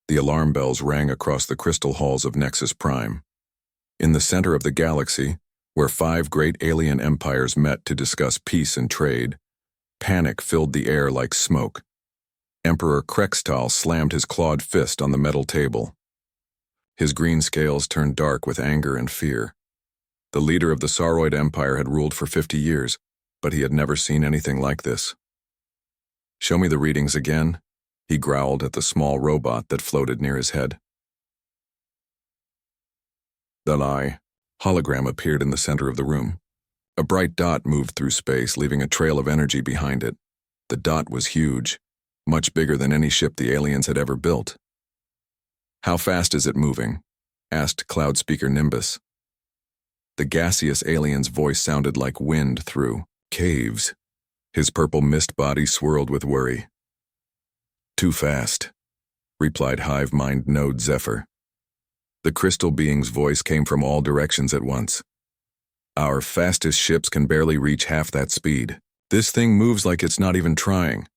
The alarm bells rang across the crystal halls of Nexus Prime. In the center of the galaxy, where 5 great alien empires met to discuss peace and trade, panic filled the air like smoke. Emperor Krextal slammed his clawed fist on the metal table. His green scales turned dark with anger and fear. The leader of the Sauroid Empire had ruled for 50 years, but he had never seen anything like this. "Show me the readings again," he growled at the small robot that floated near his head. The hologram appeared in the center of the room. A bright dot moved through space, leaving a trail of energy behind it. The dot was huge, much bigger than any ship the aliens had ever built. "How fast is it moving?" asked Cloud Speaker Nimbus. The gaseous alien's voice sounded like wind through caves. His purple mist body swirled with worry. "Too fast," replied Hive Mind Node Zephyr. The crystal being's voice came from all directions at once. "Our fastest ships can barely reach half that speed. This thing moves like it's not even trying."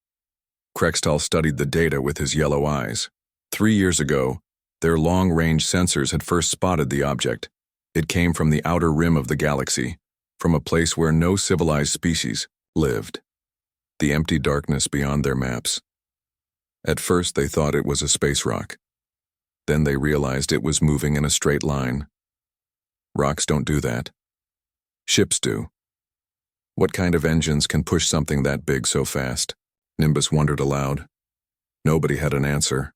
Krextal studied the data with his yellow eyes. 3 years ago, their long-range sensors had first spotted the object. It came from the outer rim of the galaxy, from a place where no civilized species lived. The empty darkness beyond their maps. At first they thought it was a space rock. Then they realized it was moving in a straight line. Rocks don't do that. Ships do. What kind of engines can push something that big so fast? Nimbus wondered aloud. Nobody had an answer.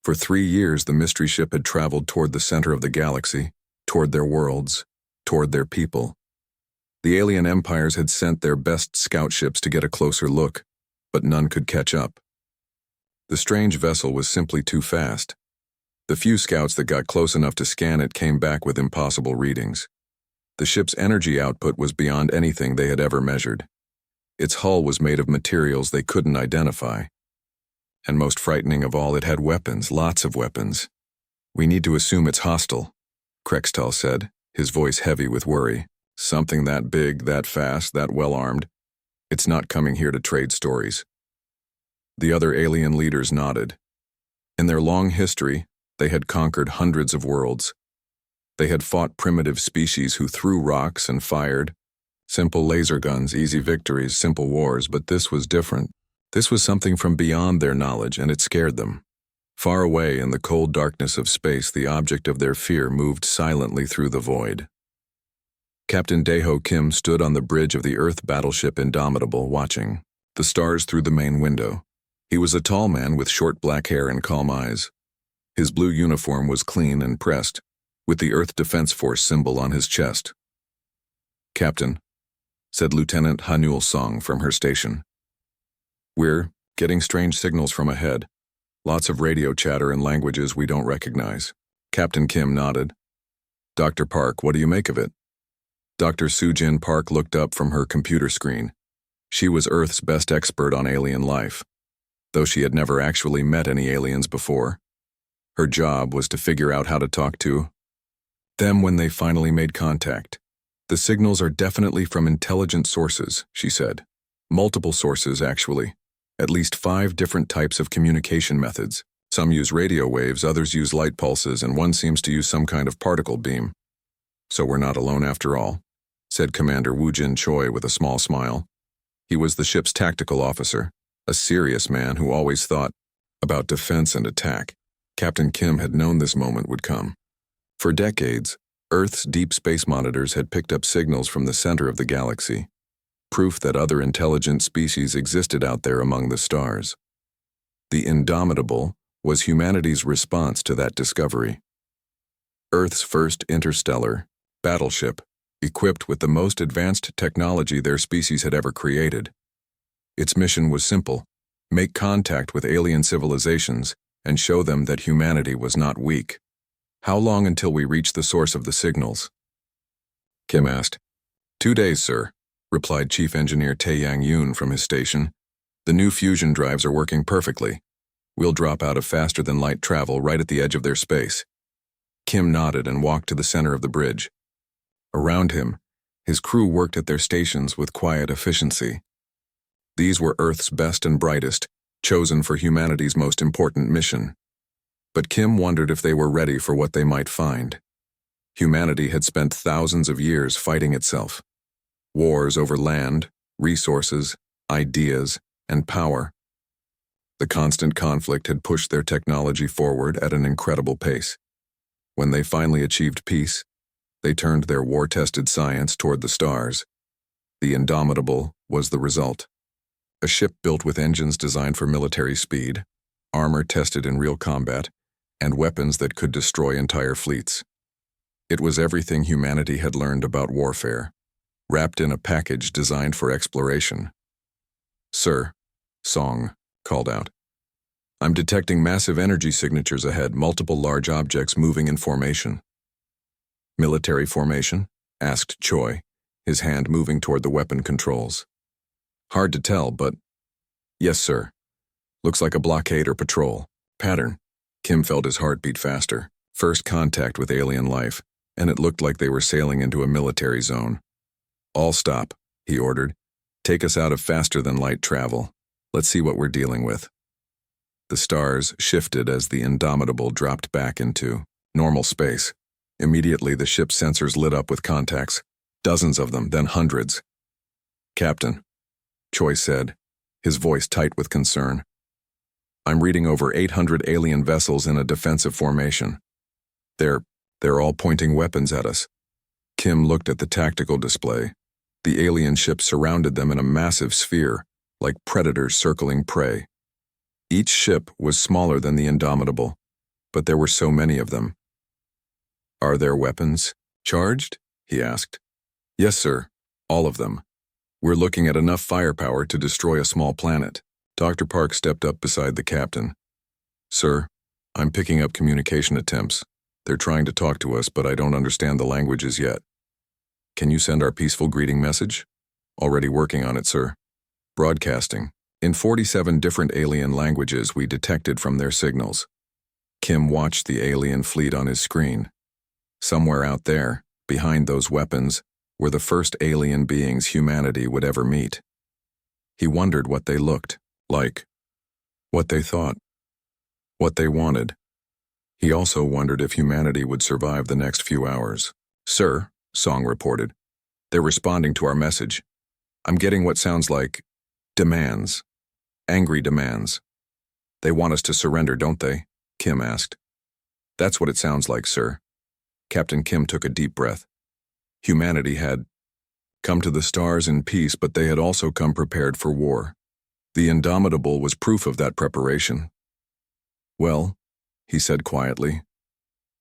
For 3 years, the mystery ship had traveled toward the center of the galaxy, toward their worlds, toward their people. The alien empires had sent their best scout ships to get a closer look, but none could catch up. The strange vessel was simply too fast. The few scouts that got close enough to scan it came back with impossible readings. The ship's energy output was beyond anything they had ever measured. Its hull was made of materials they couldn't identify. And most frightening of all, it had weapons, lots of weapons. "We need to assume it's hostile," Krextal said, his voice heavy with worry. "Something that big, that fast, that well-armed. It's not coming here to trade stories." The other alien leaders nodded. In their long history, they had conquered hundreds of worlds. They had fought primitive species who threw rocks and fired. Simple laser guns, easy victories, simple wars, but this was different. This was something from beyond their knowledge, and it scared them. Far away in the cold darkness of space, the object of their fear moved silently through the void. Captain Daeho Kim stood on the bridge of the Earth battleship Indomitable, watching the stars through the main window. He was a tall man with short black hair and calm eyes. His blue uniform was clean and pressed, with the Earth Defense Force symbol on his chest. "Captain," said Lieutenant Hanul Song from her station. "We're getting strange signals from ahead. Lots of radio chatter in languages we don't recognize." Captain Kim nodded. "Dr. Park, what do you make of it?" Dr. Sujin Park looked up from her computer screen. She was Earth's best expert on alien life, though she had never actually met any aliens before. Her job was to figure out how to talk to them when they finally made contact. "The signals are definitely from intelligent sources," she said. "Multiple sources, actually. At least 5 different types of communication methods. Some use radio waves, others use light pulses, and one seems to use some kind of particle beam. So we're not alone after all," said Commander Woojin Choi with a small smile. He was the ship's tactical officer, a serious man who always thought about defense and attack. Captain Kim had known this moment would come. For decades, Earth's deep space monitors had picked up signals from the center of the galaxy, proof that other intelligent species existed out there among the stars. The Indomitable was humanity's response to that discovery. Earth's first interstellar battleship, equipped with the most advanced technology their species had ever created. Its mission was simple: make contact with alien civilizations and show them that humanity was not weak. "How long until we reach the source of the signals?" Kim asked. 2 days, sir," replied Chief Engineer Taeyang Yoon from his station. "The new fusion drives are working perfectly. We'll drop out of faster-than-light travel right at the edge of their space." Kim nodded and walked to the center of the bridge. Around him, his crew worked at their stations with quiet efficiency. These were Earth's best and brightest, chosen for humanity's most important mission. But Kim wondered if they were ready for what they might find. Humanity had spent thousands of years fighting itself. Wars over land, resources, ideas, and power. The constant conflict had pushed their technology forward at an incredible pace. When they finally achieved peace, they turned their war-tested science toward the stars. The Indomitable was the result. A ship built with engines designed for military speed, armor tested in real combat, and weapons that could destroy entire fleets. It was everything humanity had learned about warfare, wrapped in a package designed for exploration. "Sir," Song called out. "I'm detecting massive energy signatures ahead, multiple large objects moving in formation." "Military formation?" asked Choi, his hand moving toward the weapon controls. "Hard to tell, but yes, sir. Looks like a blockade or patrol. Pattern." Kim felt his heart beat faster. First contact with alien life, and it looked like they were sailing into a military zone. "All stop," he ordered. "Take us out of faster-than-light travel. Let's see what we're dealing with." The stars shifted as the Indomitable dropped back into normal space. Immediately, the ship's sensors lit up with contacts. Dozens of them, then hundreds. "Captain," Choi said, his voice tight with concern. "I'm reading over 800 alien vessels in a defensive formation. They're all pointing weapons at us." Kim looked at the tactical display. The alien ships surrounded them in a massive sphere, like predators circling prey. Each ship was smaller than the Indomitable, but there were so many of them. "Are their weapons charged?" he asked. "Yes, sir. All of them. We're looking at enough firepower to destroy a small planet." Dr. Park stepped up beside the captain. "Sir, I'm picking up communication attempts. They're trying to talk to us, but I don't understand the languages yet. Can you send our peaceful greeting message?" "Already working on it, sir. Broadcasting. In 47 different alien languages we detected from their signals." Kim watched the alien fleet on his screen. Somewhere out there, behind those weapons, were the first alien beings humanity would ever meet. He wondered what they looked like, what they thought, what they wanted. He also wondered if humanity would survive the next few hours. "Sir," Song reported, "they're responding to our message. I'm getting what sounds like demands. Angry demands." "They want us to surrender, don't they?" Kim asked. "That's what it sounds like, sir." Captain Kim took a deep breath. Humanity had come to the stars in peace, but they had also come prepared for war. The Indomitable was proof of that preparation. "Well," he said quietly,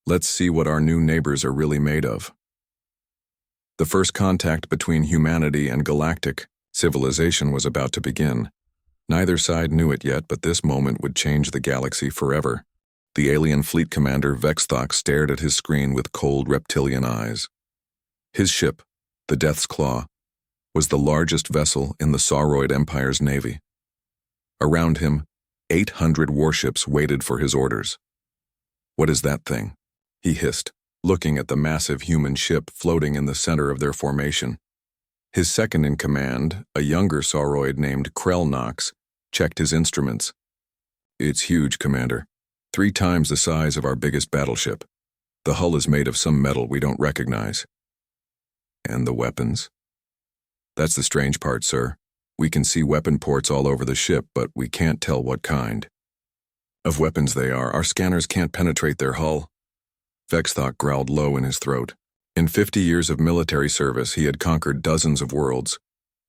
"let's see what our new neighbors are really made of." The first contact between humanity and galactic civilization was about to begin. Neither side knew it yet, but this moment would change the galaxy forever. The alien fleet commander Vexthok stared at his screen with cold reptilian eyes. His ship, the Death's Claw, was the largest vessel in the Sauroid Empire's navy. Around him, 800 warships waited for his orders. "What is that thing?" he hissed, looking at the massive human ship floating in the center of their formation. His second-in-command, a younger Sauroid named Krell, checked his instruments. "It's huge, Commander. 3 times the size of our biggest battleship. The hull is made of some metal we don't recognize." "And the weapons?" "That's the strange part, sir. We can see weapon ports all over the ship, but we can't tell what kind of weapons they are. Our scanners can't penetrate their hull." Vexthok growled low in his throat. In 50 years of military service, he had conquered dozens of worlds.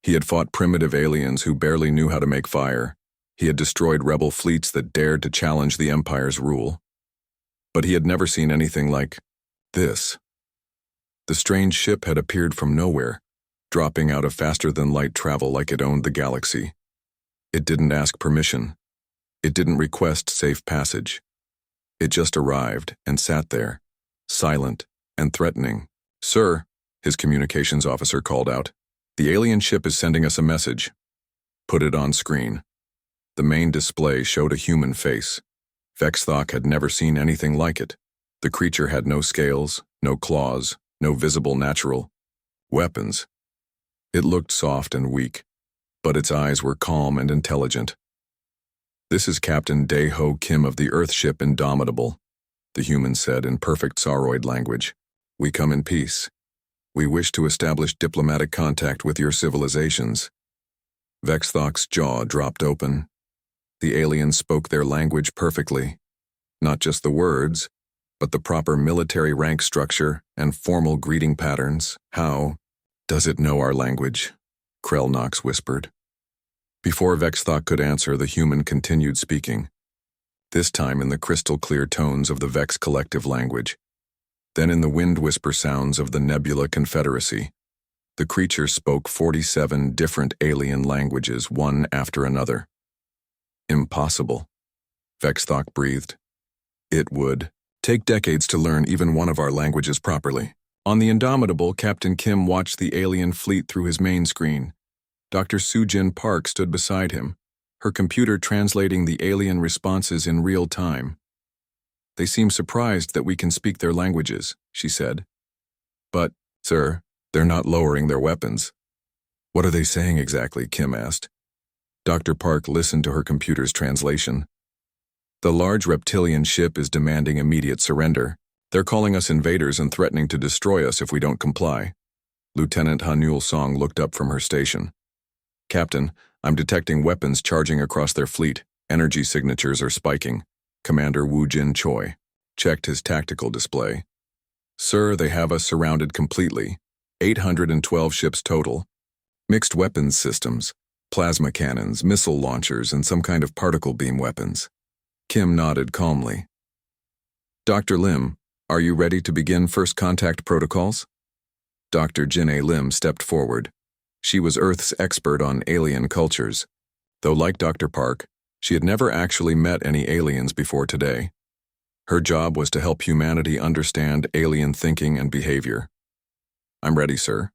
He had fought primitive aliens who barely knew how to make fire. He had destroyed rebel fleets that dared to challenge the Empire's rule. But he had never seen anything like this. The strange ship had appeared from nowhere, dropping out of faster-than-light travel like it owned the galaxy. It didn't ask permission. It didn't request safe passage. It just arrived and sat there, silent and threatening. "Sir," his communications officer called out, "the alien ship is sending us a message." "Put it on screen." The main display showed a human face. Vexthok had never seen anything like it. The creature had no scales, no claws, no visible natural weapons. It looked soft and weak, but its eyes were calm and intelligent. "This is Captain Dae-Ho Kim of the Earth ship Indomitable," the human said in perfect Sauroid language. "We come in peace. We wish to establish diplomatic contact with your civilizations." Vexthok's jaw dropped open. The aliens spoke their language perfectly. Not just the words, but the proper military rank structure and formal greeting patterns. "How does it know our language?" Krell whispered. Before Vexthok could answer, the human continued speaking, this time in the crystal-clear tones of the Vex collective language, then in the wind-whisper sounds of the Nebula Confederacy. The creature spoke 47 different alien languages, one after another. "Impossible," Vexthok breathed. "It would take decades to learn even one of our languages properly." On the Indomitable, Captain Kim watched the alien fleet through his main screen. Dr. Sujin Park stood beside him, her computer translating the alien responses in real time. "They seem surprised that we can speak their languages," she said. "But, sir, they're not lowering their weapons." "What are they saying exactly?" Kim asked. Dr. Park listened to her computer's translation. "The large reptilian ship is demanding immediate surrender. They're calling us invaders and threatening to destroy us if we don't comply." Lieutenant Hanul Song looked up from her station. "Captain, I'm detecting weapons charging across their fleet. Energy signatures are spiking." Commander Wu Jin Choi checked his tactical display. "Sir, they have us surrounded completely. 812 ships total. Mixed weapons systems, plasma cannons, missile launchers, and some kind of particle beam weapons." Kim nodded calmly. "Dr. Lim, are you ready to begin first contact protocols?" Dr. Jin-A Lim stepped forward. She was Earth's expert on alien cultures, though like Dr. Park, she had never actually met any aliens before today. Her job was to help humanity understand alien thinking and behavior. "I'm ready, sir.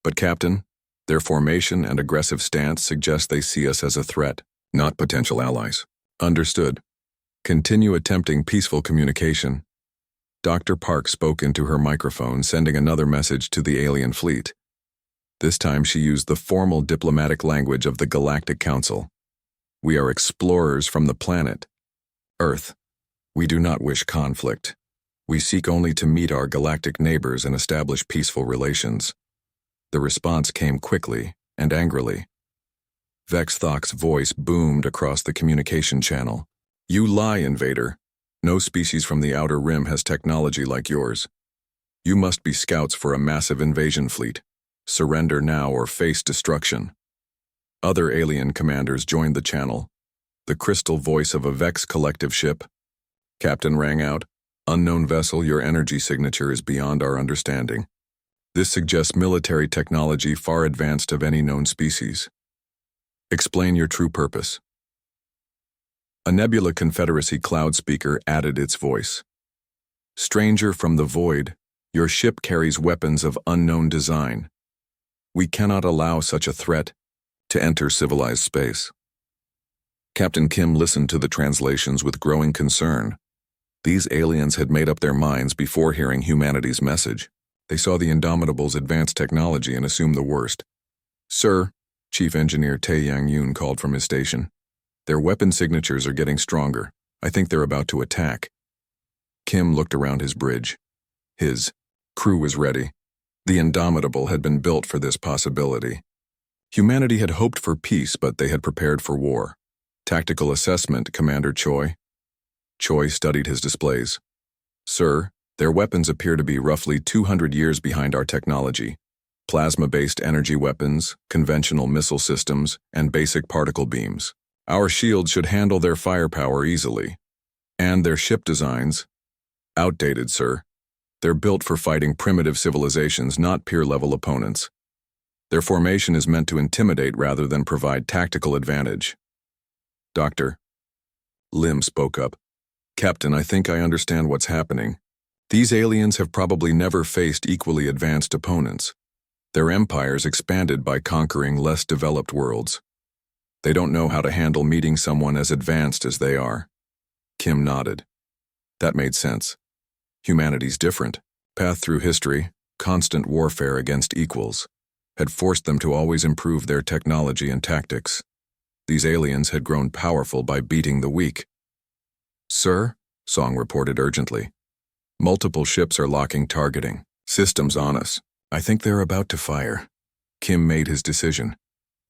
But Captain, their formation and aggressive stance suggest they see us as a threat, not potential allies." "Understood. Continue attempting peaceful communication." Dr. Park spoke into her microphone, sending another message to the alien fleet. This time she used the formal diplomatic language of the Galactic Council. "We are explorers from the planet Earth. We do not wish conflict. We seek only to meet our galactic neighbors and establish peaceful relations." The response came quickly and angrily. Vexthok's voice boomed across the communication channel. "You lie, invader. No species from the Outer Rim has technology like yours. You must be scouts for a massive invasion fleet. Surrender now or face destruction." Other alien commanders joined the channel. The crystal voice of a Vex collective ship. Captain rang out, "Unknown vessel, your energy signature is beyond our understanding. This suggests military technology far advanced of any known species. Explain your true purpose." A Nebula Confederacy cloud speaker added its voice. "Stranger from the void, your ship carries weapons of unknown design. We cannot allow such a threat to enter civilized space." Captain Kim listened to the translations with growing concern. These aliens had made up their minds before hearing humanity's message. They saw the Indomitable's advanced technology and assumed the worst. "Sir," Chief Engineer Tae Yang-yoon called from his station, "their weapon signatures are getting stronger. I think they're about to attack." Kim looked around his bridge. His crew was ready. The Indomitable had been built for this possibility. Humanity had hoped for peace, but they had prepared for war. "Tactical assessment, Commander Choi." Choi studied his displays. "Sir, their weapons appear to be roughly 200 years behind our technology. Plasma-based energy weapons, conventional missile systems, and basic particle beams. Our shields should handle their firepower easily. And their ship designs? Outdated, sir. They're built for fighting primitive civilizations, not peer-level opponents. Their formation is meant to intimidate rather than provide tactical advantage." "Doctor." Lim spoke up. "Captain, I think I understand what's happening. These aliens have probably never faced equally advanced opponents. Their empires expanded by conquering less developed worlds. They don't know how to handle meeting someone as advanced as they are." Kim nodded. That made sense. Humanity's different. Path through history, constant warfare against equals, had forced them to always improve their technology and tactics. These aliens had grown powerful by beating the weak. "Sir, Song reported urgently. Multiple ships are locking targeting. Systems on us. I think they're about to fire. Kim made his decision.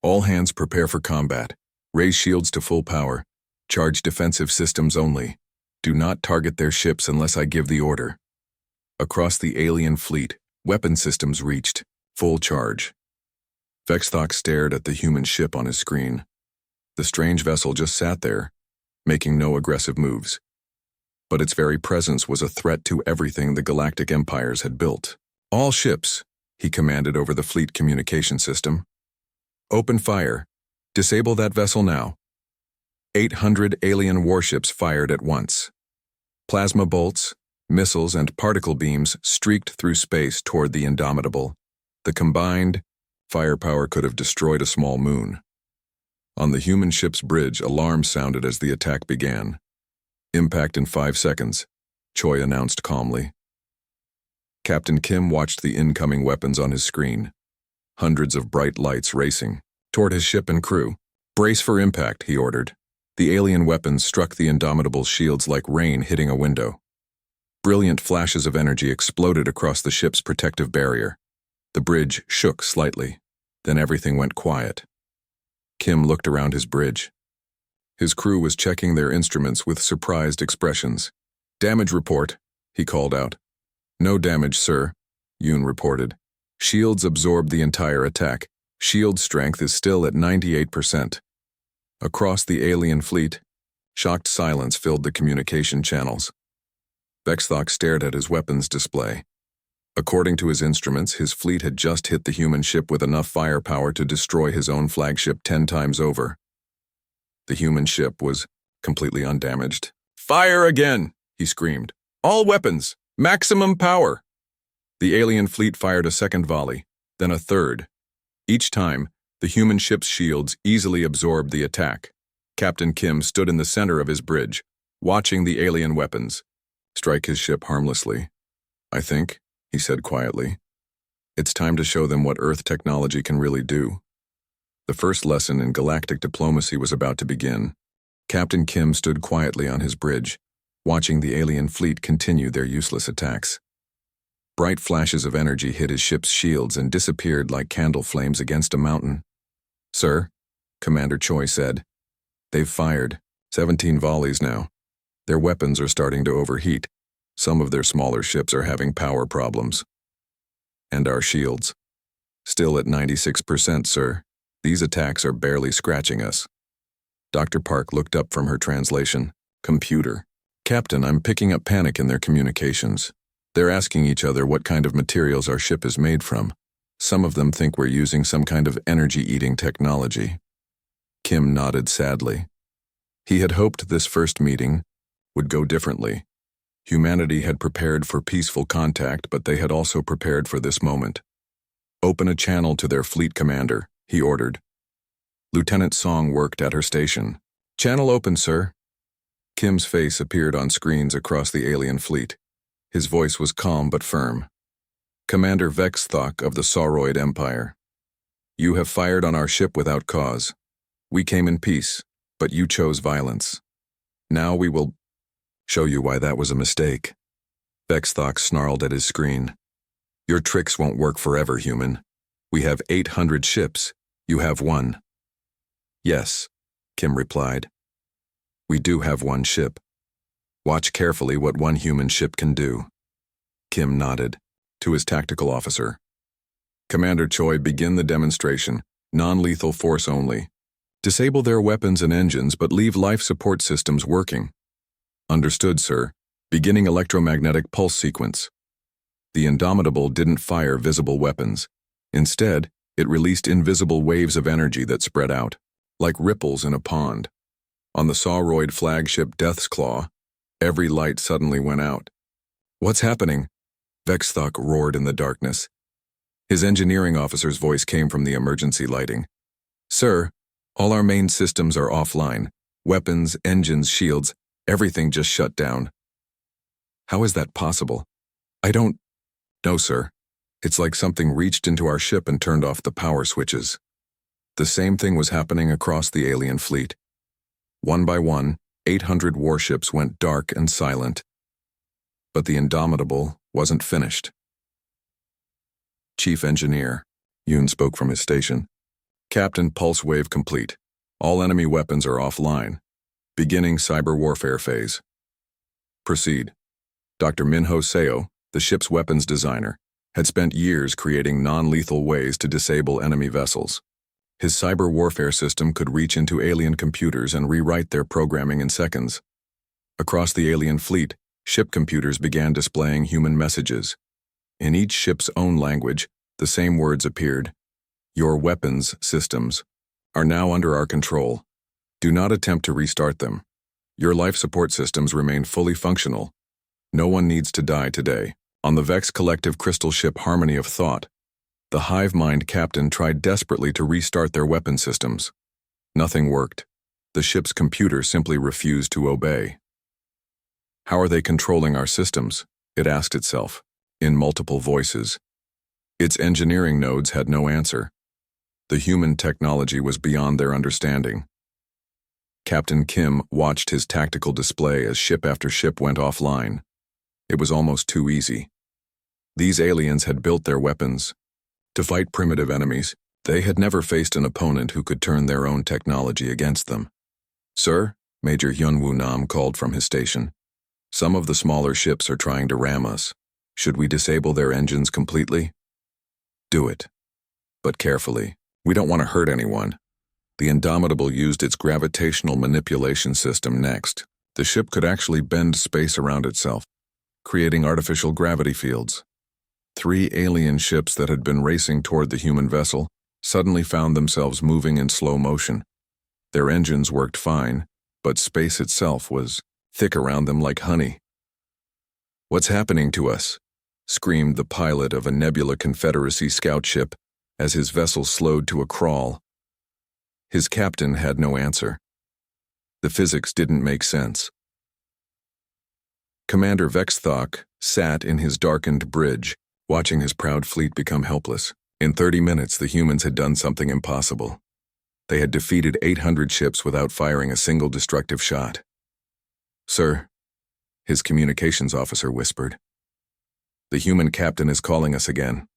All hands prepare for combat. Raise shields to full power. Charge defensive systems only. Do not target their ships unless I give the order. Across the alien fleet, weapon systems reached full charge. Vexthok stared at the human ship on his screen. The strange vessel just sat there, making no aggressive moves. But its very presence was a threat to everything the galactic empires had built. All ships, he commanded over the fleet communication system. Open fire. Disable that vessel now. 800 alien warships fired at once. Plasma bolts, missiles, and particle beams streaked through space toward the Indomitable. The combined firepower could have destroyed a small moon. On the human ship's bridge, alarms sounded as the attack began. Impact in 5 seconds, Choi announced calmly. Captain Kim watched the incoming weapons on his screen. Hundreds of bright lights racing toward his ship and crew. Brace for impact, he ordered. The alien weapons struck the Indomitable's shields like rain hitting a window. Brilliant flashes of energy exploded across the ship's protective barrier. The bridge shook slightly. Then everything went quiet. Kim looked around his bridge. His crew was checking their instruments with surprised expressions. Damage report, he called out. No damage, sir, Yoon reported. Shields absorbed the entire attack. Shield strength is still at 98%. Across the alien fleet, shocked silence filled the communication channels. Vexthok stared at his weapons display. According to his instruments, his fleet had just hit the human ship with enough firepower to destroy his own flagship 10 times over. The human ship was completely undamaged. Fire again, he screamed. All weapons, maximum power. The alien fleet fired a second volley, then a third. Each time, the human ship's shields easily absorbed the attack. Captain Kim stood in the center of his bridge, watching the alien weapons strike his ship harmlessly. I think, he said quietly, it's time to show them what Earth technology can really do. The first lesson in galactic diplomacy was about to begin. Captain Kim stood quietly on his bridge, watching the alien fleet continue their useless attacks. Bright flashes of energy hit his ship's shields and disappeared like candle flames against a mountain. Sir, Commander Choi said, they've fired 17 volleys now. Their weapons are starting to overheat. Some of their smaller ships are having power problems. And our shields? Still at 96%, sir. These attacks are barely scratching us. Dr. Park looked up from her translation. Computer. Captain, I'm picking up panic in their communications. They're asking each other what kind of materials our ship is made from. Some of them think we're using some kind of energy-eating technology. Kim nodded sadly. He had hoped this first meeting would go differently. Humanity had prepared for peaceful contact, but they had also prepared for this moment. Open a channel to their fleet commander, he ordered. Lieutenant Song worked at her station. Channel open, sir. Kim's face appeared on screens across the alien fleet. His voice was calm but firm. Commander Vexthok of the Sauroid Empire. You have fired on our ship without cause. We came in peace, but you chose violence. Now we will show you why that was a mistake. Vexthok snarled at his screen. Your tricks won't work forever, human. We have 800 ships. You have one. Yes, Kim replied. We do have one ship. Watch carefully what one human ship can do. Kim nodded to his tactical officer. Commander Choi, begin the demonstration. Non-lethal force only. Disable their weapons and engines, but leave life support systems working. Understood, sir. Beginning electromagnetic pulse sequence. The Indomitable didn't fire visible weapons. Instead, it released invisible waves of energy that spread out, like ripples in a pond. On the Sauroid flagship Death's Claw, every light suddenly went out. What's happening? Vexthok roared in the darkness. His engineering officer's voice came from the emergency lighting. Sir, all our main systems are offline. Weapons, engines, shields, everything just shut down. How is that possible? I don't know, sir. It's like something reached into our ship and turned off the power switches. The same thing was happening across the alien fleet. One by one, 800 warships went dark and silent. But the Indomitable wasn't finished. Chief Engineer, Yoon spoke from his station. Captain, pulse wave complete. All enemy weapons are offline. Beginning cyber warfare phase. Proceed. Dr. Minho Seo, the ship's weapons designer, had spent years creating non-lethal ways to disable enemy vessels. His cyber warfare system could reach into alien computers and rewrite their programming in seconds. Across the alien fleet, ship computers began displaying human messages. In each ship's own language, the same words appeared. Your weapons systems are now under our control. Do not attempt to restart them. Your life support systems remain fully functional. No one needs to die today. On the Vex collective crystal ship Harmony of Thought, the hive mind captain tried desperately to restart their weapon systems. Nothing worked. The ship's computer simply refused to obey. How are they controlling our systems? It asked itself, in multiple voices. Its engineering nodes had no answer. The human technology was beyond their understanding. Captain Kim watched his tactical display as ship after ship went offline. It was almost too easy. These aliens had built their weapons to fight primitive enemies. They had never faced an opponent who could turn their own technology against them. Sir, Major Hyunwoo Nam called from his station. Some of the smaller ships are trying to ram us. Should we disable their engines completely? Do it. But carefully. We don't want to hurt anyone. The Indomitable used its gravitational manipulation system next. The ship could actually bend space around itself, creating artificial gravity fields. 3 alien ships that had been racing toward the human vessel suddenly found themselves moving in slow motion. Their engines worked fine, but space itself was thick around them like honey. What's happening to us? Screamed the pilot of a Nebula Confederacy scout ship as his vessel slowed to a crawl. His captain had no answer. The physics didn't make sense. Commander Vexthok sat in his darkened bridge, watching his proud fleet become helpless. In 30 minutes, the humans had done something impossible. They had defeated 800 ships without firing a single destructive shot. Sir, his communications officer whispered. The human captain is calling us again.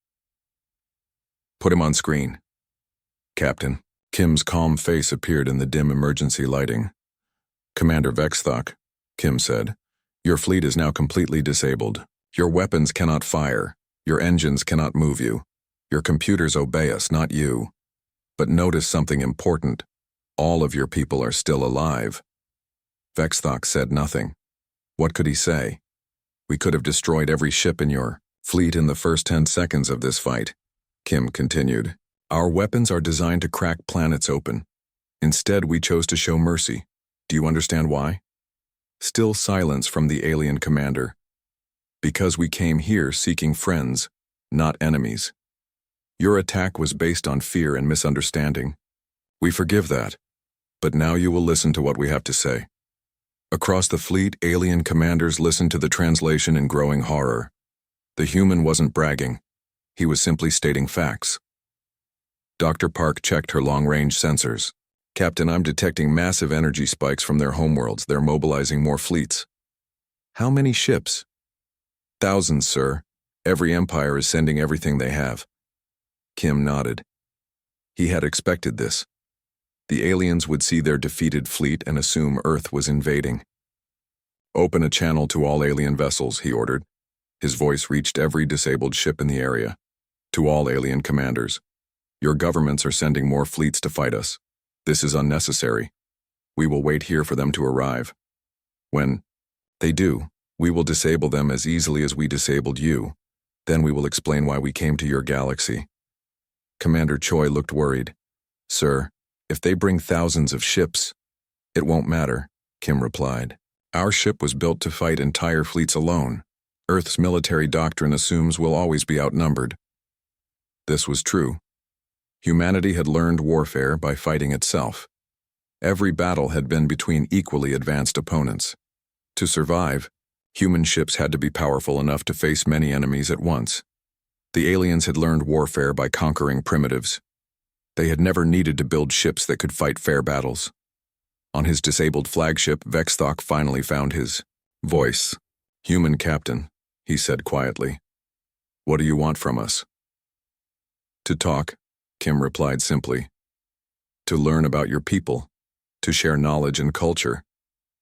Put him on screen. Captain. Kim's calm face appeared in the dim emergency lighting. Commander Vexthok, Kim said, your fleet is now completely disabled. Your weapons cannot fire. Your engines cannot move you. Your computers obey us, not you. But notice something important. All of your people are still alive. Vexthok said nothing. What could he say? We could have destroyed every ship in your fleet in the first 10 seconds of this fight. Kim continued. Our weapons are designed to crack planets open. Instead, we chose to show mercy. Do you understand why? Still silence from the alien commander. Because we came here seeking friends, not enemies. Your attack was based on fear and misunderstanding. We forgive that. But now you will listen to what we have to say. Across the fleet, alien commanders listened to the translation in growing horror. The human wasn't bragging. He was simply stating facts. Dr. Park checked her long-range sensors. Captain, I'm detecting massive energy spikes from their homeworlds. They're mobilizing more fleets. How many ships? Thousands, sir. Every empire is sending everything they have. Kim nodded. He had expected this. The aliens would see their defeated fleet and assume Earth was invading. Open a channel to all alien vessels, he ordered. His voice reached every disabled ship in the area. To all alien commanders. Your governments are sending more fleets to fight us. This is unnecessary. We will wait here for them to arrive. When they do, we will disable them as easily as we disabled you. Then we will explain why we came to your galaxy. Commander Choi looked worried. Sir, if they bring thousands of ships, it won't matter, Kim replied. Our ship was built to fight entire fleets alone. Earth's military doctrine assumes we'll always be outnumbered. This was true. Humanity had learned warfare by fighting itself. Every battle had been between equally advanced opponents. To survive, human ships had to be powerful enough to face many enemies at once. The aliens had learned warfare by conquering primitives. They had never needed to build ships that could fight fair battles. On his disabled flagship, Vexthok finally found his voice. "Human captain," he said quietly. "What do you want from us?" "To talk," Kim replied simply. "To learn about your people, to share knowledge and culture,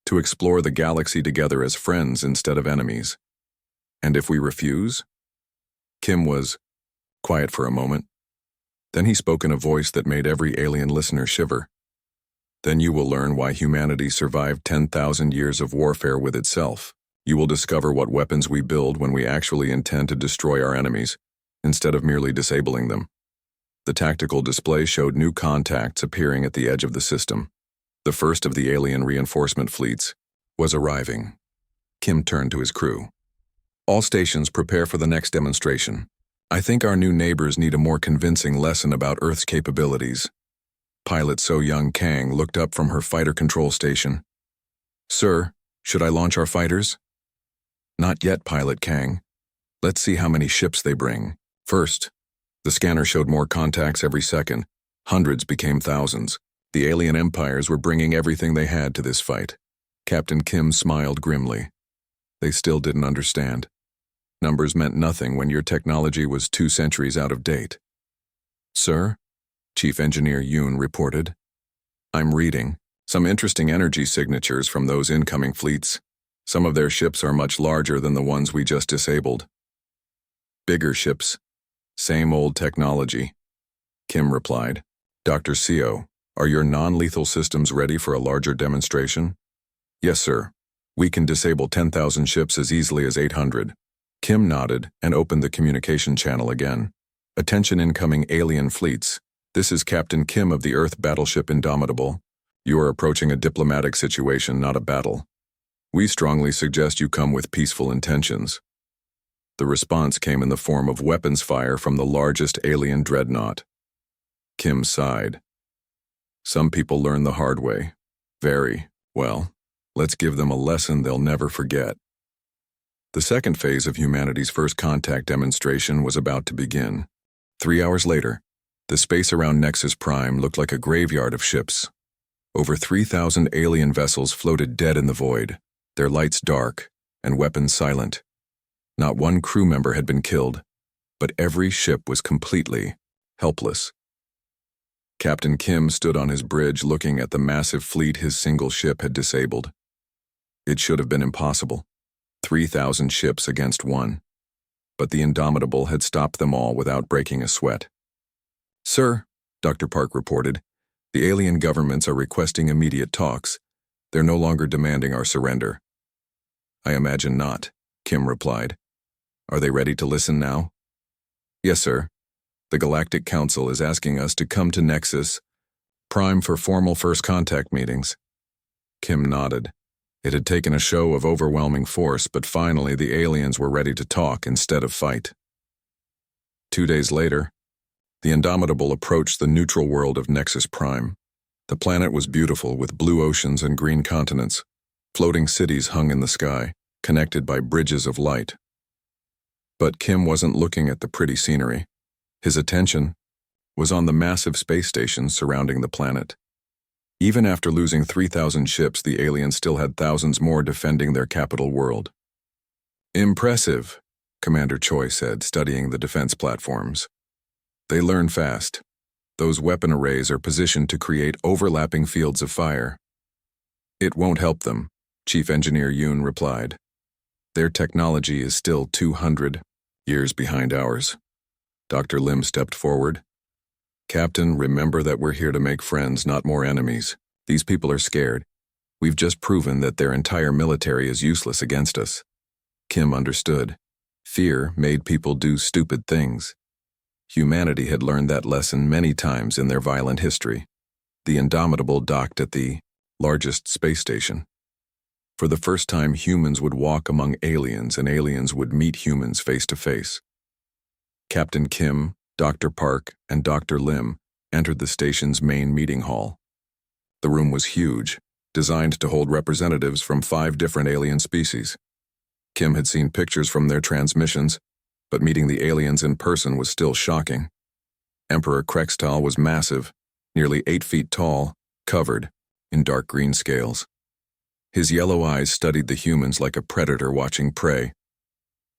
to explore the galaxy together as friends instead of enemies. And if we refuse?" Kim was quiet for a moment. Then he spoke in a voice that made every alien listener shiver. "Then you will learn why humanity survived 10,000 years of warfare with itself. You will discover what weapons we build when we actually intend to destroy our enemies, instead of merely disabling them." The tactical display showed new contacts appearing at the edge of the system. The first of the alien reinforcement fleets was arriving. Kim turned to his crew. "All stations prepare for the next demonstration. I think our new neighbors need a more convincing lesson about Earth's capabilities." Pilot So Young Kang looked up from her fighter control station. "Sir, should I launch our fighters?" "Not yet, Pilot Kang. Let's see how many ships they bring. First." The scanner showed more contacts every second. Hundreds became thousands. The alien empires were bringing everything they had to this fight. Captain Kim smiled grimly. They still didn't understand. Numbers meant nothing when your technology was 2 centuries out of date. "Sir?" Chief Engineer Yoon reported. "I'm reading some interesting energy signatures from those incoming fleets. Some of their ships are much larger than the ones we just disabled." "Bigger ships. Same old technology," Kim replied. "Dr. Seo, are your non-lethal systems ready for a larger demonstration?" "Yes, sir. We can disable 10,000 ships as easily as 800. Kim nodded and opened the communication channel again. "Attention incoming alien fleets. This is Captain Kim of the Earth battleship Indomitable. You are approaching a diplomatic situation, not a battle. We strongly suggest you come with peaceful intentions." The response came in the form of weapons fire from the largest alien dreadnought. Kim sighed. "Some people learn the hard way. Very well. Let's give them a lesson they'll never forget." The second phase of humanity's first contact demonstration was about to begin. 3 hours later, the space around Nexus Prime looked like a graveyard of ships. Over 3,000 alien vessels floated dead in the void, their lights dark and weapons silent. Not one crew member had been killed, but every ship was completely helpless. Captain Kim stood on his bridge looking at the massive fleet his single ship had disabled. It should have been impossible. 3,000 ships against one. But the Indomitable had stopped them all without breaking a sweat. "Sir," Dr. Park reported, "the alien governments are requesting immediate talks. They're no longer demanding our surrender." "I imagine not," Kim replied. "Are they ready to listen now?" "Yes, sir. The Galactic Council is asking us to come to Nexus Prime for formal first contact meetings." Kim nodded. It had taken a show of overwhelming force, but finally the aliens were ready to talk instead of fight. 2 days later, the Indomitable approached the neutral world of Nexus Prime. The planet was beautiful, with blue oceans and green continents. Floating cities hung in the sky, connected by bridges of light. But Kim wasn't looking at the pretty scenery. His attention was on the massive space stations surrounding the planet. Even after losing 3,000 ships, the aliens still had thousands more defending their capital world. "Impressive," Commander Choi said, studying the defense platforms. "They learn fast. Those weapon arrays are positioned to create overlapping fields of fire." "It won't help them," Chief Engineer Yoon replied. "Their technology is still 200 years behind ours." Dr. Lim stepped forward. "Captain, remember that we're here to make friends, not more enemies. These people are scared. We've just proven that their entire military is useless against us." Kim understood. Fear made people do stupid things. Humanity had learned that lesson many times in their violent history. The Indomitable docked at the largest space station. For the first time, humans would walk among aliens and aliens would meet humans face to face. Captain Kim, Dr. Park, and Dr. Lim entered the station's main meeting hall. The room was huge, designed to hold representatives from 5 different alien species. Kim had seen pictures from their transmissions, but meeting the aliens in person was still shocking. Emperor Krextal was massive, nearly 8 feet tall, covered, in dark green scales. His yellow eyes studied the humans like a predator watching prey,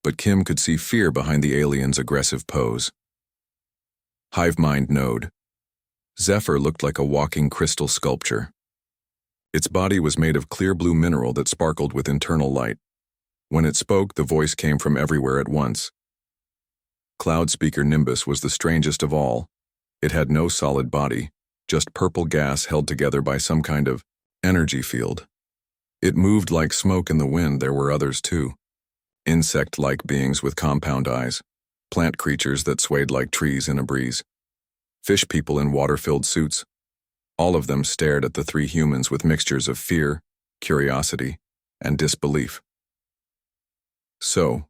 but Kim could see fear behind the alien's aggressive pose. Hive mind node. Zephyr looked like a walking crystal sculpture. Its body was made of clear blue mineral that sparkled with internal light. When it spoke, the voice came from everywhere at once. Cloud speaker Nimbus was the strangest of all. It had no solid body, just purple gas held together by some kind of energy field. It moved like smoke in the wind. There were others too. Insect-like beings with compound eyes, plant creatures that swayed like trees in a breeze, fish people in water-filled suits. All of them stared at the three humans with mixtures of fear, curiosity, and disbelief. "So,"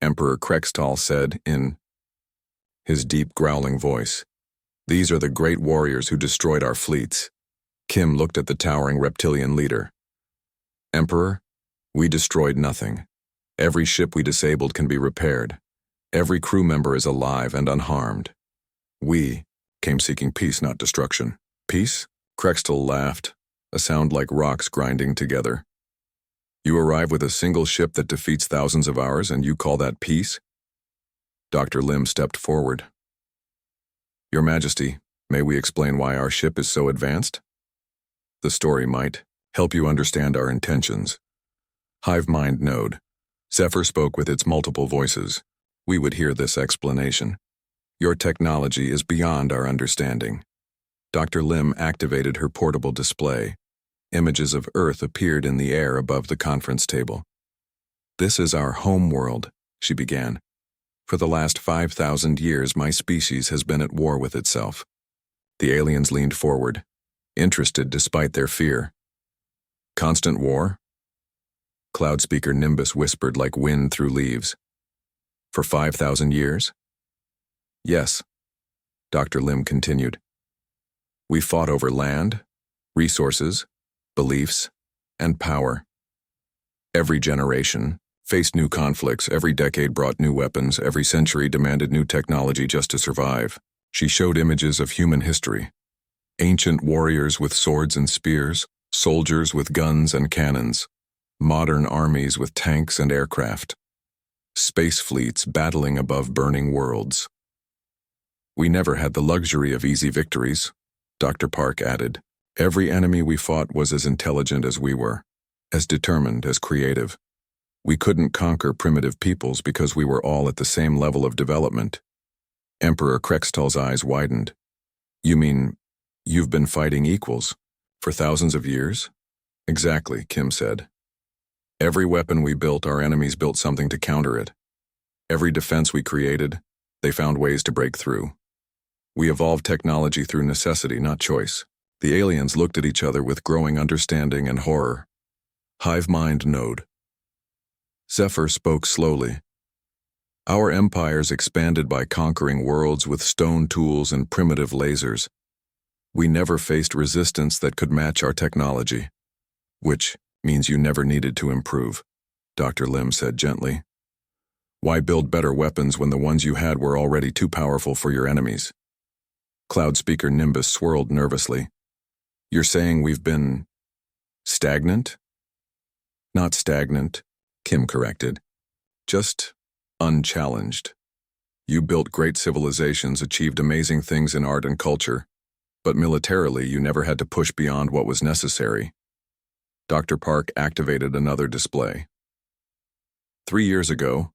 Emperor Krextal said in his deep growling voice, "these are the great warriors who destroyed our fleets." Kim looked at the towering reptilian leader. "Emperor, we destroyed nothing. Every ship we disabled can be repaired. Every crew member is alive and unharmed. We came seeking peace, not destruction." "Peace?" Krextal laughed, a sound like rocks grinding together. "You arrive with a single ship that defeats thousands of ours, and you call that peace?" Dr. Lim stepped forward. "Your Majesty, may we explain why our ship is so advanced? The story might help you understand our intentions." Hive mind node. Zephyr spoke with its multiple voices. "We would hear this explanation. Your technology is beyond our understanding." Dr. Lim activated her portable display. Images of Earth appeared in the air above the conference table. "This is our home world," she began. "For the last 5,000 years, my species has been at war with itself." The aliens leaned forward, interested despite their fear. "Constant war?" Cloud speaker Nimbus whispered like wind through leaves. "For 5,000 years?" "Yes," Dr. Lim continued. "We fought over land, resources, beliefs, and power. Every generation faced new conflicts, every decade brought new weapons, every century demanded new technology just to survive." She showed images of human history. Ancient warriors with swords and spears, soldiers with guns and cannons, modern armies with tanks and aircraft, space fleets battling above burning worlds. "We never had the luxury of easy victories," Dr. Park added. "Every enemy we fought was as intelligent as we were, as determined, as creative. We couldn't conquer primitive peoples because we were all at the same level of development." Emperor Krextal's eyes widened. "You mean you've been fighting equals for thousands of years?" "Exactly," Kim said. "Every weapon we built, our enemies built something to counter it. Every defense we created, they found ways to break through. We evolved technology through necessity, not choice." The aliens looked at each other with growing understanding and horror. Hive mind node. Zephyr spoke slowly. "Our empires expanded by conquering worlds with stone tools and primitive lasers. We never faced resistance that could match our technology. Which means you never needed to improve," Dr. Lim said gently. "Why build better weapons when the ones you had were already too powerful for your enemies?" Cloud speaker Nimbus swirled nervously. "You're saying we've been stagnant?" "Not stagnant," Kim corrected. "Just unchallenged. You built great civilizations, achieved amazing things in art and culture, but militarily you never had to push beyond what was necessary." Dr. Park activated another display. 3 years ago,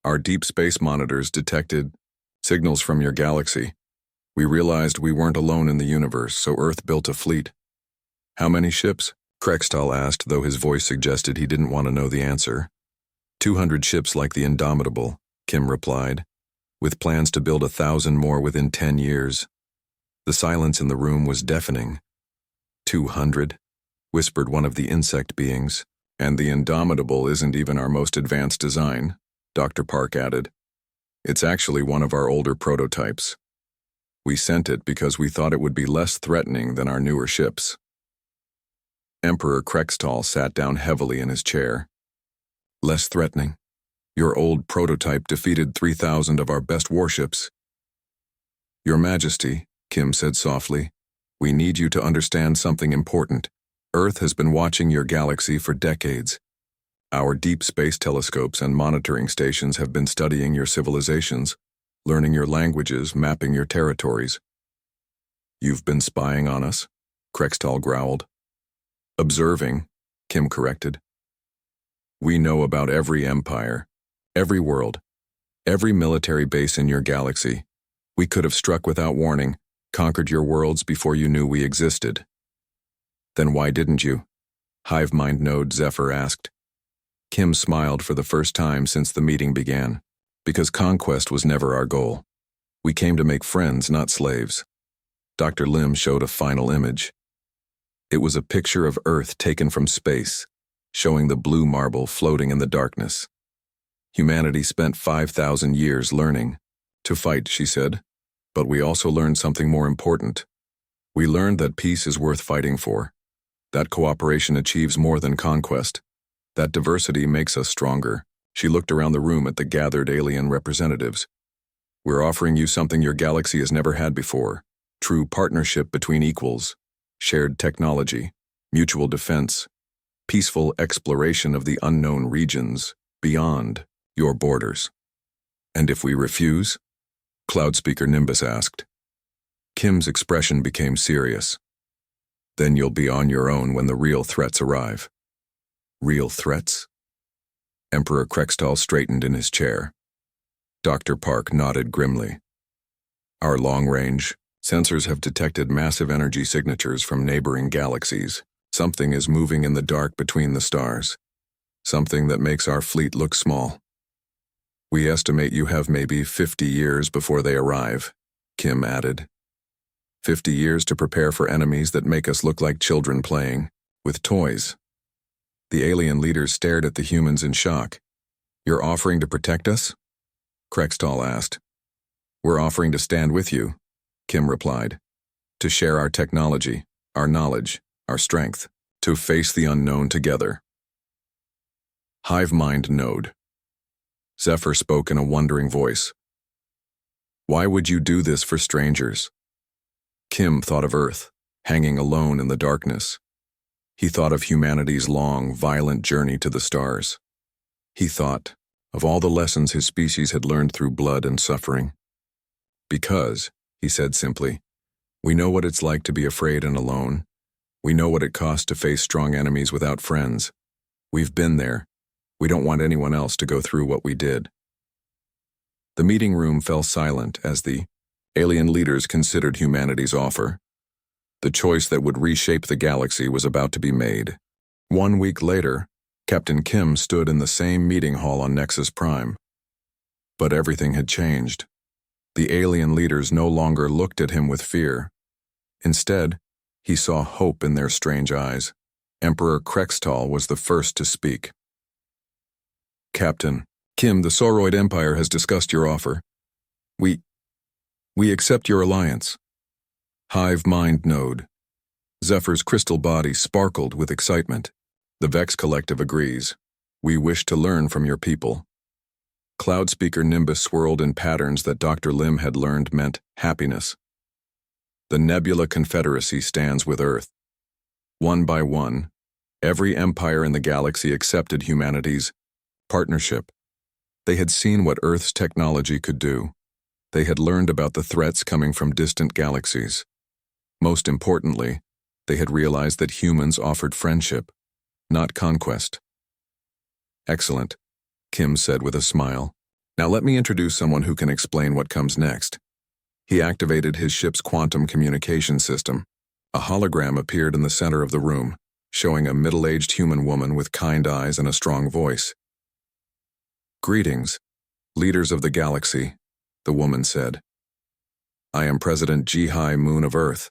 our deep space monitors detected signals from your galaxy. We realized we weren't alone in the universe, so Earth built a fleet." "How many ships?" Krextal asked, though his voice suggested he didn't want to know the answer. 200 ships like the Indomitable," Kim replied, "with plans to build 1,000 more within 10 years. The silence in the room was deafening. 200, whispered one of the insect beings. "And the Indomitable isn't even our most advanced design," Dr. Park added. "It's actually one of our older prototypes. We sent it because we thought it would be less threatening than our newer ships." Emperor Krextal sat down heavily in his chair. "Less threatening? Your old prototype defeated 3,000 of our best warships." "Your Majesty," Kim said softly, We need you to understand something important. Earth has been watching your galaxy for decades. Our deep space telescopes and monitoring stations have been studying your civilizations, learning your languages, mapping your territories. You've been spying on us, Krextal growled. Observing, Kim corrected. We know about every empire, every world, every military base in your galaxy. We could have struck without warning, conquered your worlds before you knew we existed. Then why didn't you? Hive mind node Zephyr asked. Kim smiled for the first time since the meeting began. Because conquest was never our goal. We came to make friends, not slaves. Dr. Lim showed a final image. It was a picture of Earth taken from space, showing the blue marble floating in the darkness. Humanity spent 5,000 years learning. To fight, she said. But we also learned something more important. We learned that peace is worth fighting for. That cooperation achieves more than conquest. That diversity makes us stronger. She looked around the room at the gathered alien representatives. We're offering you something your galaxy has never had before. True partnership between equals. Shared technology. Mutual defense. Peaceful exploration of the unknown regions beyond your borders. And if we refuse? Cloudspeaker Nimbus asked. Kim's expression became serious. Then you'll be on your own when the real threats arrive. Real threats? Emperor Krextal straightened in his chair. Dr. Park nodded grimly. Our long-range sensors have detected massive energy signatures from neighboring galaxies. Something is moving in the dark between the stars. Something that makes our fleet look small. We estimate you have maybe 50 years before they arrive, Kim added. 50 years to prepare for enemies that make us look like children playing with toys. The alien leaders stared at the humans in shock. You're offering to protect us? Krextal asked. We're offering to stand with you, Kim replied. To share our technology, our knowledge, our strength, to face the unknown together. Hive mind node. Zephyr spoke in a wondering voice. Why would you do this for strangers? Kim thought of Earth, hanging alone in the darkness. He thought of humanity's long, violent journey to the stars. He thought of all the lessons his species had learned through blood and suffering. Because, he said simply, we know what it's like to be afraid and alone. We know what it costs to face strong enemies without friends. We've been there. We don't want anyone else to go through what we did. The meeting room fell silent as the alien leaders considered humanity's offer. The choice that would reshape the galaxy was about to be made. 1 week later, Captain Kim stood in the same meeting hall on Nexus Prime. But everything had changed. The alien leaders no longer looked at him with fear. Instead, he saw hope in their strange eyes. Emperor Krextal was the first to speak. Captain, Kim, the Sauroid Empire has discussed your offer. We accept your alliance. Hive mind node. Zephyr's crystal body sparkled with excitement. The Vex Collective agrees. We wish to learn from your people. Cloudspeaker Nimbus swirled in patterns that Dr. Lim had learned meant happiness. The Nebula Confederacy stands with Earth. One by one, every empire in the galaxy accepted humanity's partnership. They had seen what Earth's technology could do. They had learned about the threats coming from distant galaxies. Most importantly, they had realized that humans offered friendship, not conquest. Excellent, Kim said with a smile. Now let me introduce someone who can explain what comes next. He activated his ship's quantum communication system. A hologram appeared in the center of the room, showing a middle-aged human woman with kind eyes and a strong voice. Greetings, leaders of the galaxy, the woman said. I am President Jihai Moon of Earth.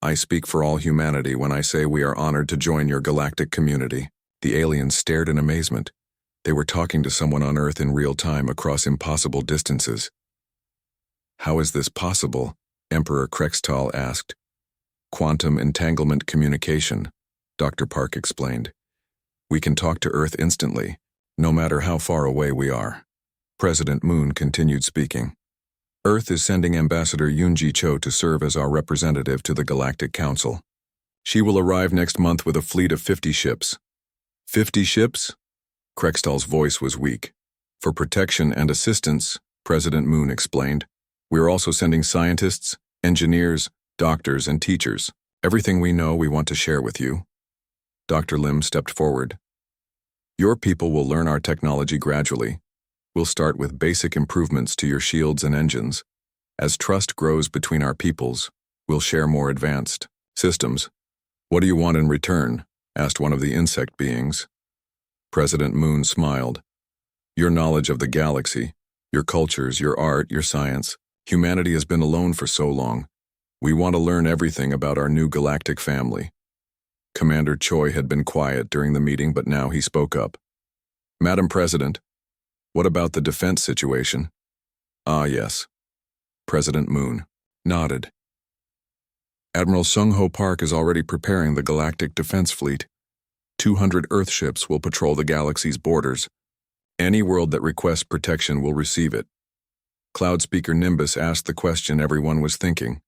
I speak for all humanity when I say we are honored to join your galactic community. The aliens stared in amazement. They were talking to someone on Earth in real time across impossible distances. How is this possible? Emperor Krextal asked. Quantum entanglement communication, Dr. Park explained. We can talk to Earth instantly, no matter how far away we are. President Moon continued speaking. Earth is sending Ambassador Yoonji Cho to serve as our representative to the Galactic Council. She will arrive next month with a fleet of 50 ships. 50 ships? Krextal's voice was weak. For protection and assistance, President Moon explained, we are also sending scientists, engineers, doctors, and teachers. Everything we know we want to share with you. Dr. Lim stepped forward. Your people will learn our technology gradually. We'll start with basic improvements to your shields and engines. As trust grows between our peoples, we'll share more advanced systems. What do you want in return? Asked one of the insect beings. President Moon smiled. Your knowledge of the galaxy, your cultures, your art, your science. Humanity has been alone for so long. We want to learn everything about our new galactic family. Commander Choi had been quiet during the meeting, but now he spoke up. Madam President, what about the defense situation? Ah, yes. President Moon nodded. Admiral Sung-Ho Park is already preparing the Galactic Defense Fleet. 200 Earth ships will patrol the galaxy's borders. Any world that requests protection will receive it. Cloud Speaker Nimbus asked the question everyone was thinking.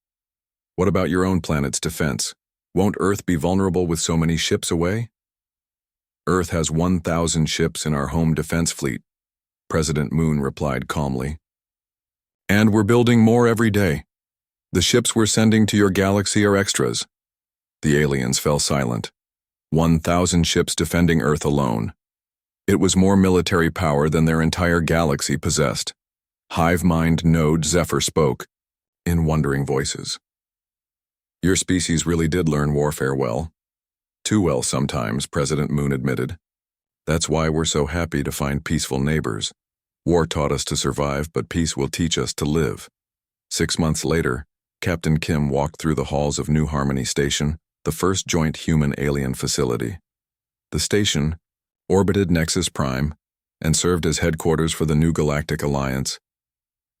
What about your own planet's defense? Won't Earth be vulnerable with so many ships away? Earth has 1,000 ships in our home defense fleet, President Moon replied calmly. And we're building more every day. The ships we're sending to your galaxy are extras. The aliens fell silent. 1,000 ships defending Earth alone. It was more military power than their entire galaxy possessed. Hive Mind Node Zephyr spoke, in wondering voices. Your species really did learn warfare well. Too well sometimes, President Moon admitted. That's why we're so happy to find peaceful neighbors. War taught us to survive, but peace will teach us to live. 6 months later, Captain Kim walked through the halls of New Harmony Station, the first joint human-alien facility. The station orbited Nexus Prime and served as headquarters for the New Galactic Alliance.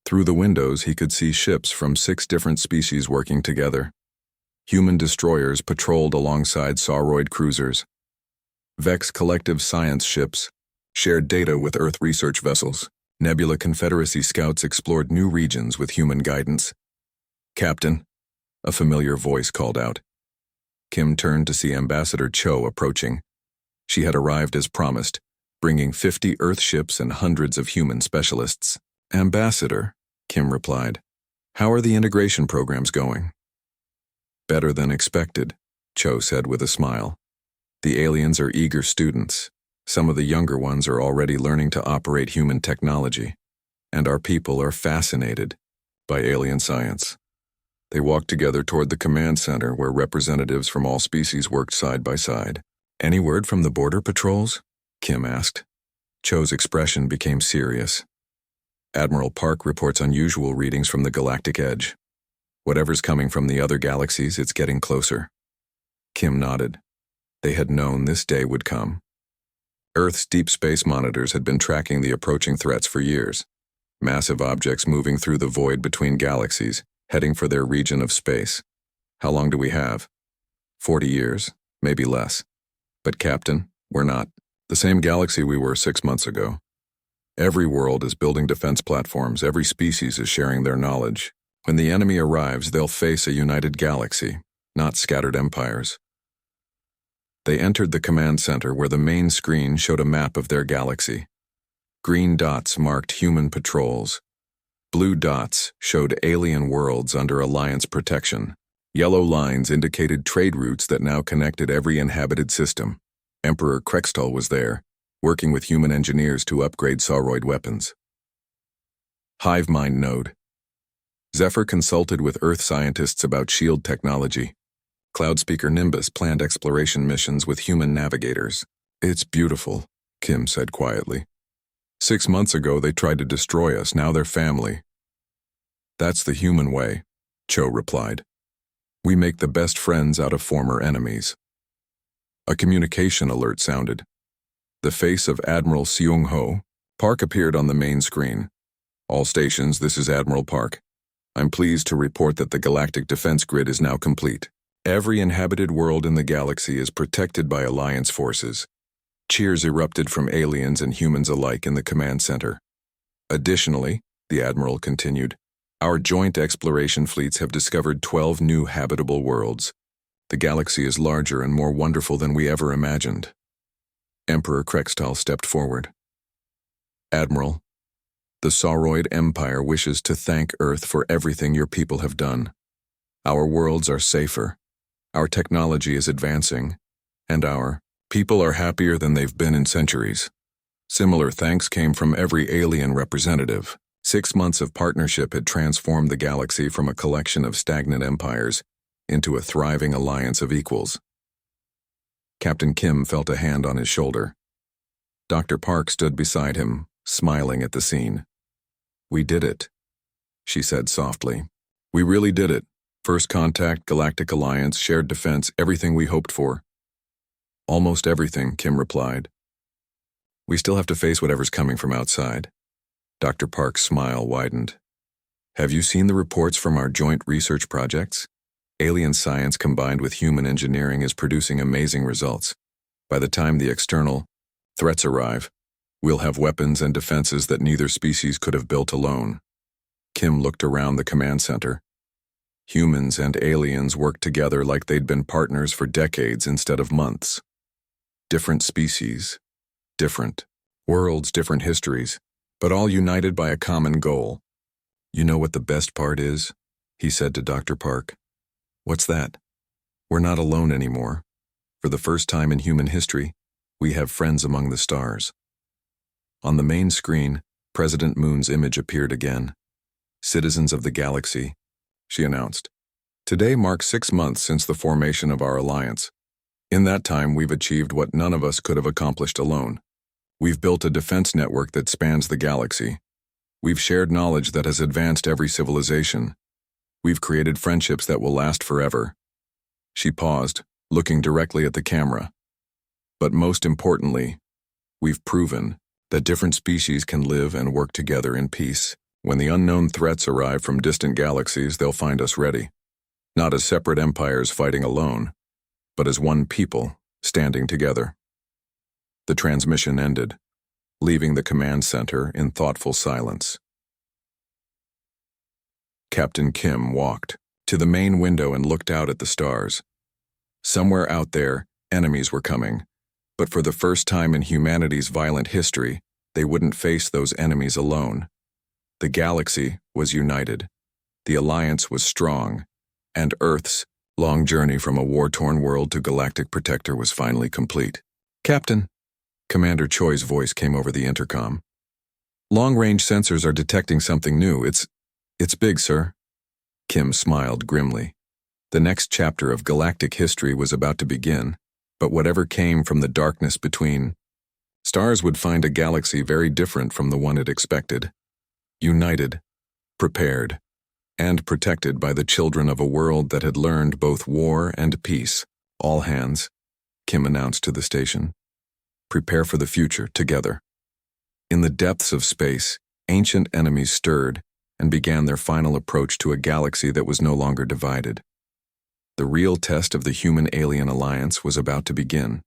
Through the windows, he could see ships from 6 different species working together. Human destroyers patrolled alongside Sauroid cruisers. Vex Collective Science ships shared data with Earth research vessels. Nebula Confederacy scouts explored new regions with human guidance. Captain, a familiar voice called out. Kim turned to see Ambassador Cho approaching. She had arrived as promised, bringing 50 Earth ships and hundreds of human specialists. Ambassador, Kim replied, how are the integration programs going? Better than expected, Cho said with a smile. The aliens are eager students. Some of the younger ones are already learning to operate human technology, and our people are fascinated by alien science. They walked together toward the command center where representatives from all species worked side by side. Any word from the border patrols? Kim asked. Cho's expression became serious. Admiral Park reports unusual readings from the galactic edge. Whatever's coming from the other galaxies, it's getting closer. Kim nodded. They had known this day would come. Earth's deep space monitors had been tracking the approaching threats for years. Massive objects moving through the void between galaxies, heading for their region of space. How long do we have? 40 years, maybe less. But Captain, we're not the same galaxy we were 6 months ago. Every world is building defense platforms, every species is sharing their knowledge. When the enemy arrives, they'll face a united galaxy, not scattered empires. They entered the command center where the main screen showed a map of their galaxy. Green dots marked human patrols. Blue dots showed alien worlds under Alliance protection. Yellow lines indicated trade routes that now connected every inhabited system. Emperor Krextal was there, working with human engineers to upgrade Sauroid weapons. Hive Mind Node. Zephyr consulted with Earth scientists about shield technology. Cloud Speaker Nimbus planned exploration missions with human navigators. It's beautiful, Kim said quietly. 6 months ago they tried to destroy us, now they're family. That's the human way, Cho replied. We make the best friends out of former enemies. A communication alert sounded. The face of Admiral Seung-ho Park appeared on the main screen. All stations, this is Admiral Park. I'm pleased to report that the galactic defense grid is now complete. Every inhabited world in the galaxy is protected by Alliance forces. Cheers erupted from aliens and humans alike in the command center. Additionally, the Admiral continued, Our joint exploration fleets have discovered 12 new habitable worlds. The galaxy is larger and more wonderful than we ever imagined. Emperor Krextal stepped forward. Admiral, the Sauroid Empire wishes to thank Earth for everything your people have done. Our worlds are safer, our technology is advancing, and our people are happier than they've been in centuries. Similar thanks came from every alien representative. 6 months of partnership had transformed the galaxy from a collection of stagnant empires into a thriving alliance of equals. Captain Kim felt a hand on his shoulder. Dr. Park stood beside him, smiling at the scene. "We did it," she said softly. "We really did it. First contact, galactic alliance, shared defense, everything we hoped for." "Almost everything," Kim replied. "We still have to face whatever's coming from outside." Dr. Park's smile widened. "Have you seen the reports from our joint research projects? Alien science combined with human engineering is producing amazing results. By the time the external threats arrive, we'll have weapons and defenses that neither species could have built alone." Kim looked around the command center. Humans and aliens worked together like they'd been partners for decades instead of months. Different species, different worlds, different histories, but all united by a common goal. "You know what the best part is?" he said to Dr. Park. "What's that?" "We're not alone anymore. For the first time in human history, we have friends among the stars." On the main screen, President Moon's image appeared again. "Citizens of the galaxy," she announced. "Today marks 6 months since the formation of our alliance. In that time, we've achieved what none of us could have accomplished alone. We've built a defense network that spans the galaxy. We've shared knowledge that has advanced every civilization. We've created friendships that will last forever." She paused, looking directly at the camera. "But most importantly, we've proven that different species can live and work together in peace. When the unknown threats arrive from distant galaxies, they'll find us ready. Not as separate empires fighting alone, but as one people standing together." The transmission ended, leaving the command center in thoughtful silence. Captain Kim walked to the main window and looked out at the stars. Somewhere out there, enemies were coming, but for the first time in humanity's violent history, they wouldn't face those enemies alone. The galaxy was united, the alliance was strong, and Earth's long journey from a war-torn world to galactic protector was finally complete. "Captain," Commander Choi's voice came over the intercom. "Long-range sensors are detecting something new. It's big, sir." Kim smiled grimly. The next chapter of galactic history was about to begin, but whatever came from the darkness between stars would find a galaxy very different from the one it expected. United, prepared, and protected by the children of a world that had learned both war and peace. "All hands," Kim announced to the station. "Prepare for the future together." In the depths of space, ancient enemies stirred and began their final approach to a galaxy that was no longer divided. The real test of the human-alien alliance was about to begin.